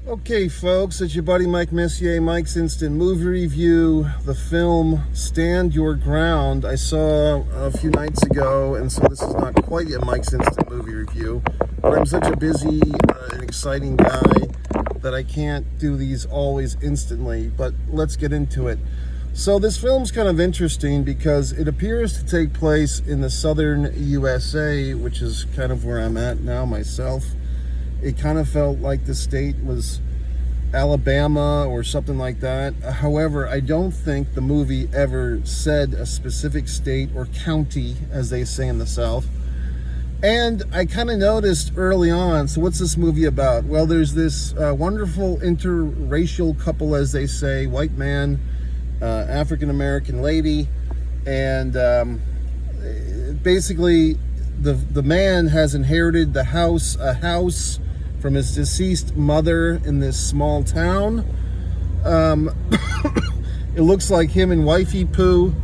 Okay, folks, it's your buddy Mike Messier, Mike's Instant Movie Review. The film Stand Your Ground I saw a few nights ago, and so this is not quite a Mike's Instant Movie Review, but I'm such a busy and exciting guy that I can't do these always instantly, but let's get into it. So this film's kind of interesting because it appears to take place in the southern USA, which is kind of where I'm at now myself. It kind of felt like the state was Alabama or something like that. However, I don't think the movie ever said a specific state or county, as they say in the South. And I kind of noticed early on, so what's this movie about? Well, there's this wonderful interracial couple, as they say, white man, African-American lady, and basically the man has inherited a house from his deceased mother in this small town. It looks like him and Wifey Poo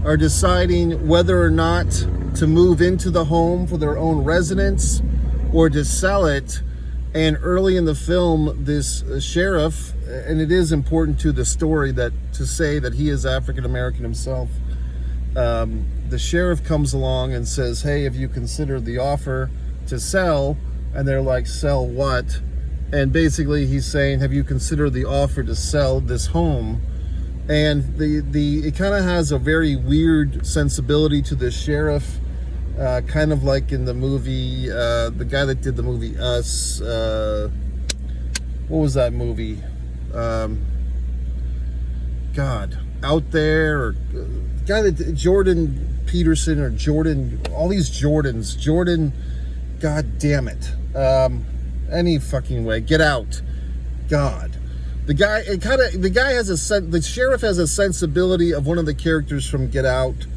are deciding whether or not to move into the home for their own residence or to sell it. And early in the film, this sheriff, and it is important to the story to say that he is African American himself, the sheriff comes along and says, hey, have you considered the offer to sell? And they're like, sell what? And basically he's saying, have you considered the offer to sell this home? And it kind of has a very weird sensibility to the sheriff, kind of like in the movie, the guy that did the movie Us, what was that movie? God, Out There, or guy that Jordan Peterson or Jordan, all these Jordans, Jordan, God damn it. Any fucking way, Get Out. God, the sheriff has a sensibility of one of the characters from Get Out,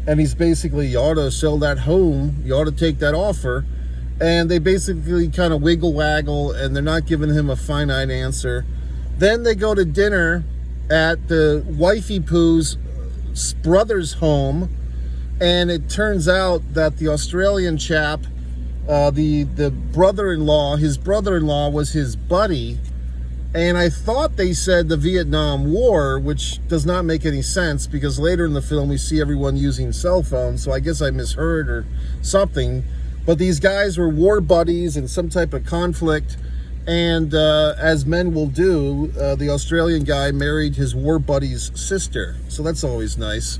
and he's basically, you ought to sell that home, you ought to take that offer, and they basically kind of wiggle waggle, and they're not giving him a finite answer. Then they go to dinner at the Wifey Poo's brother's home, and it turns out that the Australian chap, the brother-in-law, his brother-in-law was his buddy, and I thought they said the Vietnam War, which does not make any sense because later in the film we see everyone using cell phones, so I guess I misheard or something. But these guys were war buddies in some type of conflict, and as men will do, the Australian guy married his war buddy's sister, so that's always nice.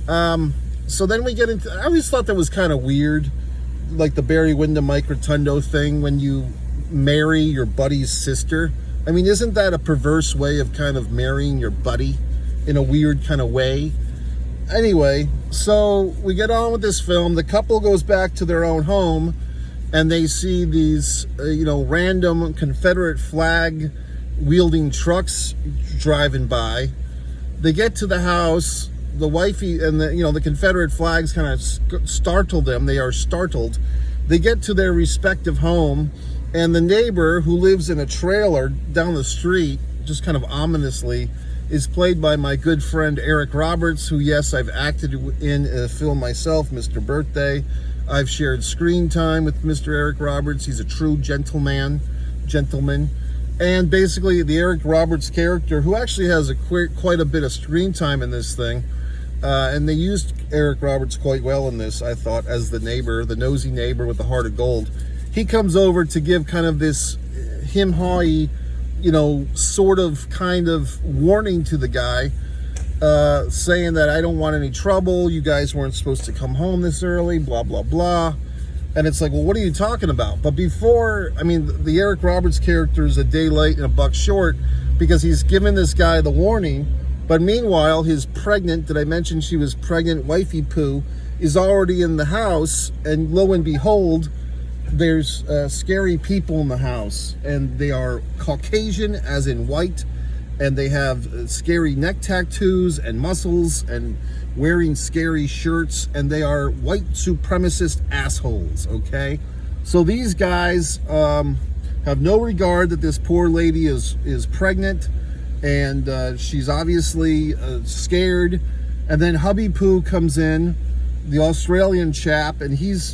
So then we get into, I always thought that was kind of weird, like the Barry Windham Mike Rotundo thing, when you marry your buddy's sister. I mean, isn't that a perverse way of kind of marrying your buddy in a weird kind of way? Anyway, so we get on with this film. The couple goes back to their own home, and they see these, random Confederate flag wielding trucks driving by. They get to the house. The wifey and the Confederate flags kind of startle them. They are startled. They get to their respective home, and the neighbor, who lives in a trailer down the street, just kind of ominously, is played by my good friend Eric Roberts, who, yes, I've acted in a film myself, Mr. Birthday. I've shared screen time with Mr. Eric Roberts. He's a true gentleman. And basically, the Eric Roberts character, who actually has quite a bit of screen time in this thing, and they used Eric Roberts quite well in this, I thought, as the neighbor, the nosy neighbor with the heart of gold. He comes over to give kind of this him-hawy, sort of kind of warning to the guy, saying that I don't want any trouble. You guys weren't supposed to come home this early, blah, blah, blah. And it's like, well, what are you talking about? But the Eric Roberts character is a day late and a buck short because he's given this guy the warning. But meanwhile, his pregnant, did I mention she was pregnant, Wifey Poo, is already in the house. And lo and behold, there's scary people in the house. And they are Caucasian, as in white. And they have scary neck tattoos and muscles and wearing scary shirts. And they are white supremacist assholes, okay? So these guys have no regard that this poor lady is pregnant. And she's obviously scared. And then Hubby Poo comes in, the Australian chap, and he's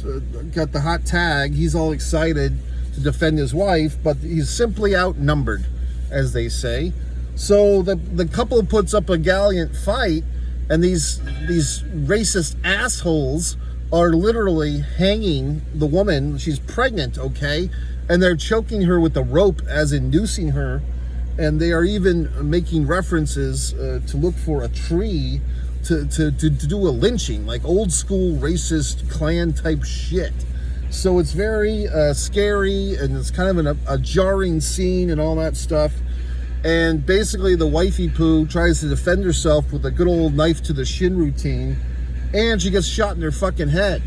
got the hot tag. He's all excited to to defend his wife, but he's simply outnumbered, as they say. So the couple puts up a gallant fight, and these racist assholes are literally hanging the woman. She's pregnant, okay? And they're choking her with a rope, as in noosing her. And they are even making references to look for a tree to do a lynching, like old school racist Klan type shit. So it's very scary, and it's kind of a jarring scene and all that stuff. And basically the wifey poo tries to defend herself with a good old knife to the shin routine, and she gets shot in her fucking head.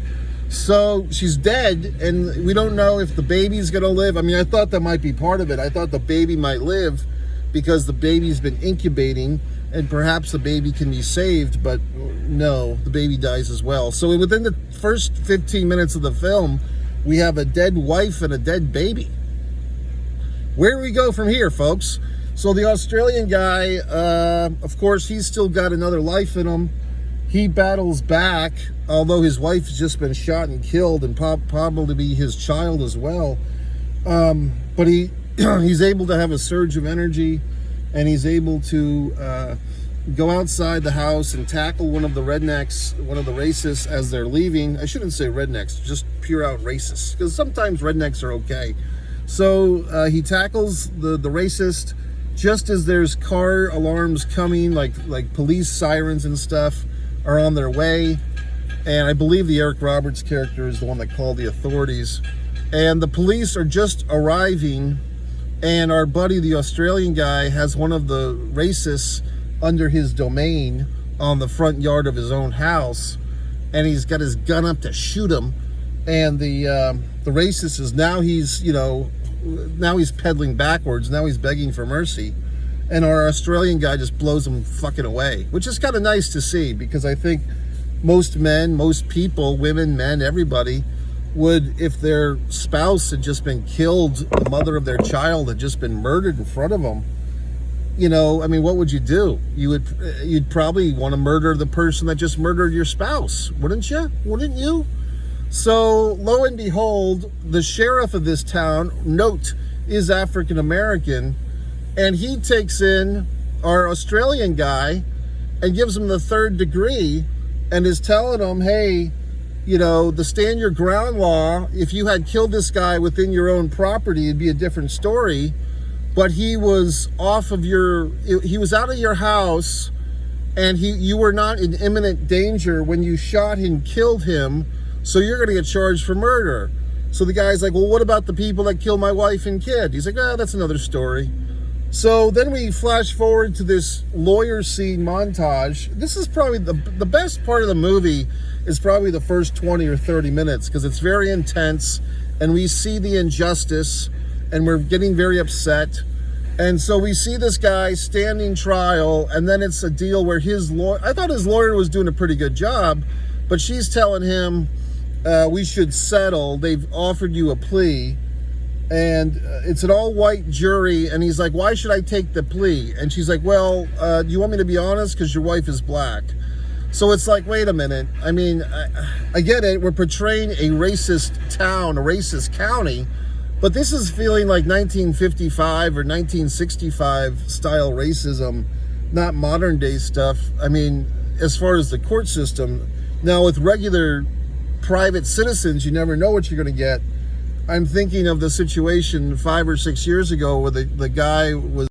So she's dead, and we don't know if the baby's gonna live. I mean, I thought that might be part of it. I thought the baby might live because the baby's been incubating, and perhaps the baby can be saved, but no, the baby dies as well. So within the first 15 minutes of the film, we have a dead wife and a dead baby. Where do we go from here, folks? So the Australian guy, of course, he's still got another life in him. He battles back, although his wife has just been shot and killed, and probably his child as well. But he's able to have a surge of energy, and he's able to go outside the house and tackle one of the rednecks, one of the racists, as they're leaving. I shouldn't say rednecks, just pure out racists, because sometimes rednecks are okay. So he tackles the racist just as there's car alarms coming, like police sirens and stuff are on their way. And I believe the Eric Roberts character is the one that called the authorities. And the police are just arriving, and our buddy, the Australian guy, has one of the racists under his domain on the front yard of his own house, and he's got his gun up to shoot him. And the racist is now he's pedaling backwards. Now he's begging for mercy, and our Australian guy just blows him fucking away, which is kind of nice to see, because I think most men, most people, women, men, everybody would, if their spouse had just been killed, the mother of their child had just been murdered in front of them, I mean, what would you do? You'd probably want to murder the person that just murdered your spouse, wouldn't you? So lo and behold, the sheriff of this town, note, is African American, and he takes in our Australian guy and gives him the third degree, and is telling him, hey, the stand your ground law, if you had killed this guy within your own property, it'd be a different story. But he was out of your house, and you were not in imminent danger when you shot and killed him, so you're going to get charged for murder. So the guy's like, well, what about the people that killed my wife and kid? He's like, that's another story. So then we flash forward to this lawyer scene montage. This is probably the best part of the movie, is probably the first 20 or 30 minutes, because it's very intense, and we see the injustice, and we're getting very upset. And so we see this guy standing trial, and then it's a deal where I thought his lawyer was doing a pretty good job, but she's telling him, we should settle. They've offered you a plea, and it's an all-white jury, and he's like, why should I take the plea? And she's like, well, do you want me to be honest? Because your wife is black. So it's like, wait a minute. I mean, I get it. We're portraying a racist town, a racist county, but this is feeling like 1955 or 1965 style racism, not modern day stuff. I mean, as far as the court system, now with regular private citizens, you never know what you're going to get. I'm thinking of the situation 5 or 6 years ago where the guy was